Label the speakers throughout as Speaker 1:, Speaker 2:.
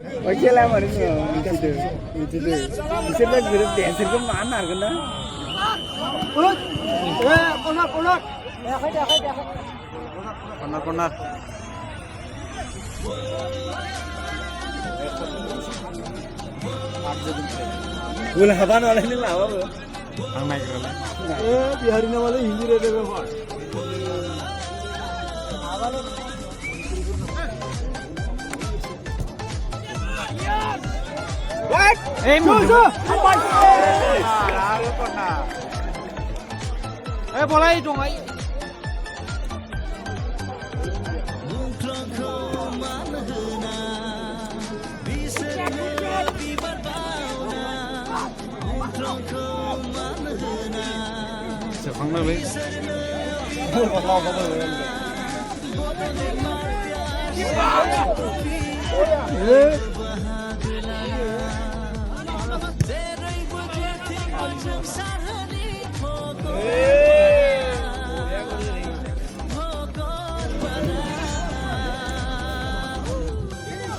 Speaker 1: Oke lah mana itu, itu. Bisa grup dancer ke mana kena?
Speaker 2: Pulut, pulut. Ya,
Speaker 3: Konar.
Speaker 1: Gula haban wala ni lawa bu.
Speaker 3: Ang naik rola.
Speaker 2: Bihari ने वाले हिंदी रहते हैं बाहर
Speaker 3: Eh,
Speaker 2: musuh.
Speaker 3: Lari konar. Bola itu ngai. Sefang lagi.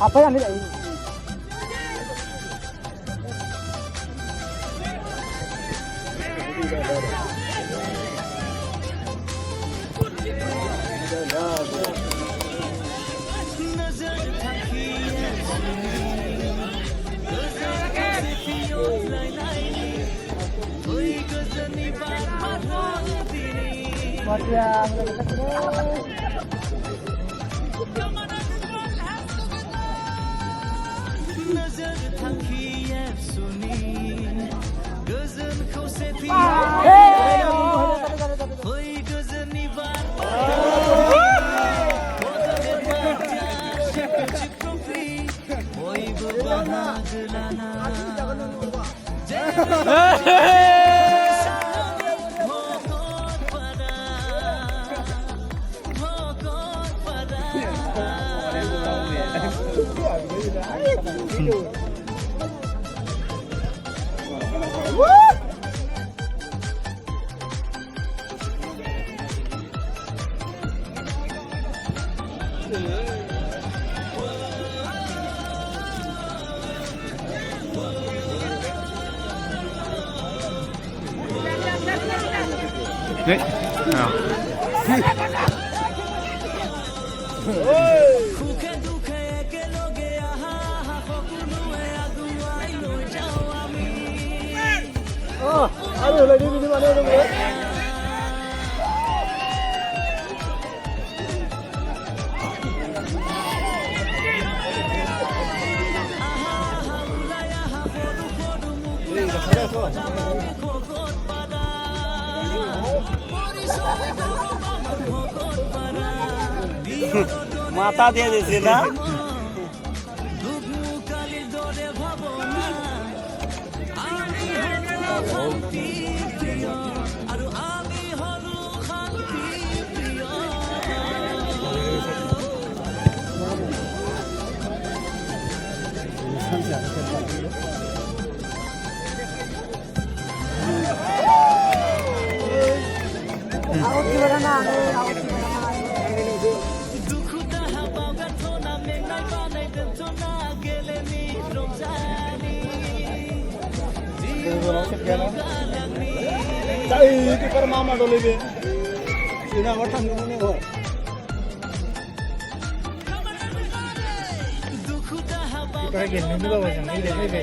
Speaker 2: apa yang ini
Speaker 3: Eh, nah.
Speaker 2: oh aduh lagi di mana dong ya
Speaker 1: Mata dia di sini.
Speaker 2: out gimana nah out gimana itu per mama dole be sina watan ngene ho kita lagi nunggu bawa jangan ini be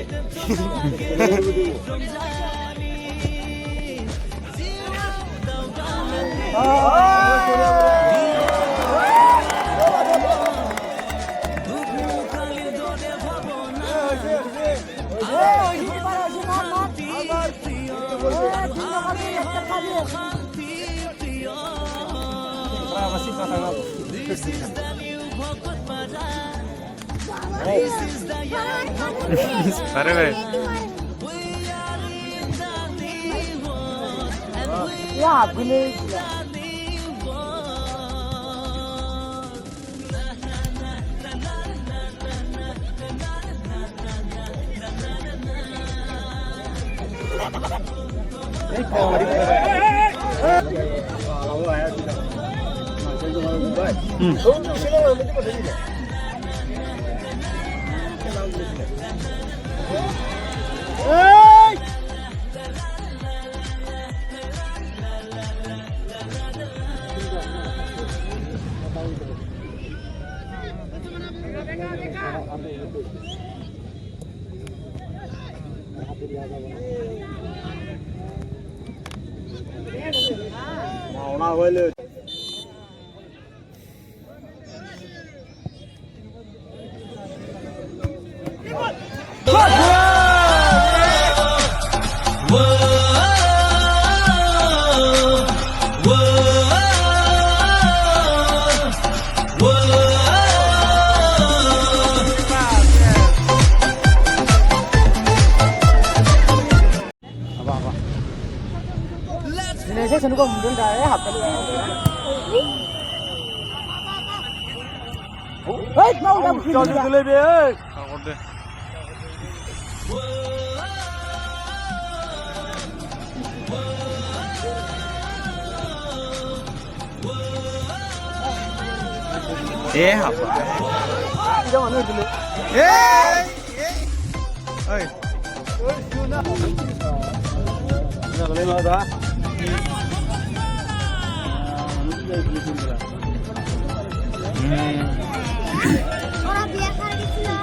Speaker 3: Pare be.
Speaker 2: ya boleh Mawna হইলে
Speaker 1: Ini saya seneng kok mungkin kayak apa nih? Hei, mau dah
Speaker 2: চল চলে বে
Speaker 3: Takut deh. Apa?
Speaker 2: jangan nih dulu
Speaker 3: Oi.
Speaker 2: Nah, kalau mau dah
Speaker 4: Orang biasa gitu loh.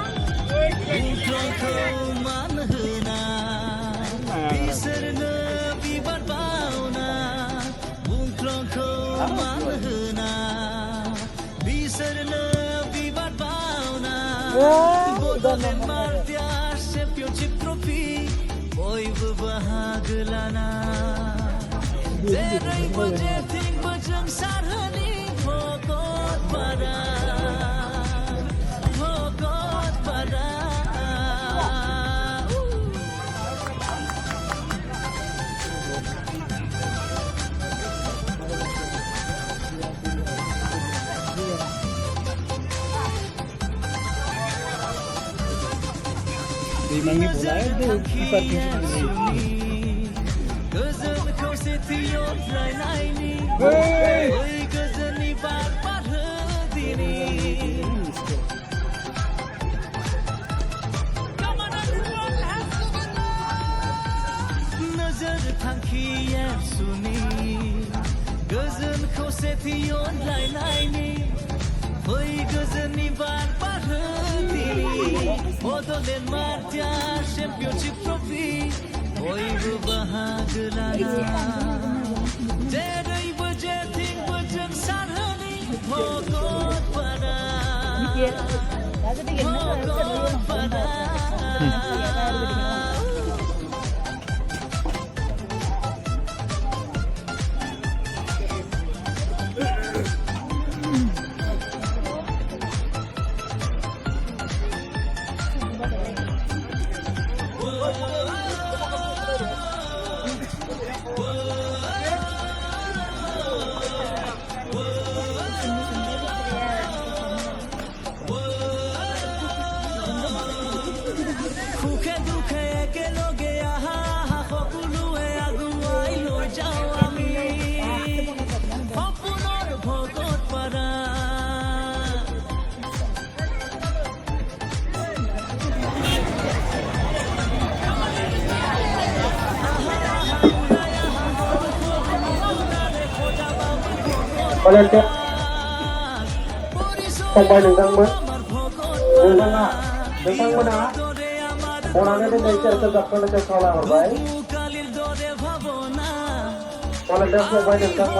Speaker 1: Memang ini bola itu kiper
Speaker 5: Championship trophy, boi bahagelana. Jerai berjeting berjeng sarhani, pokok pada, pokok pada.
Speaker 6: Volunteer sampai nengkang orangnya itu dari cerita kerja sekolah orang baik. Volunteer sampai nengkang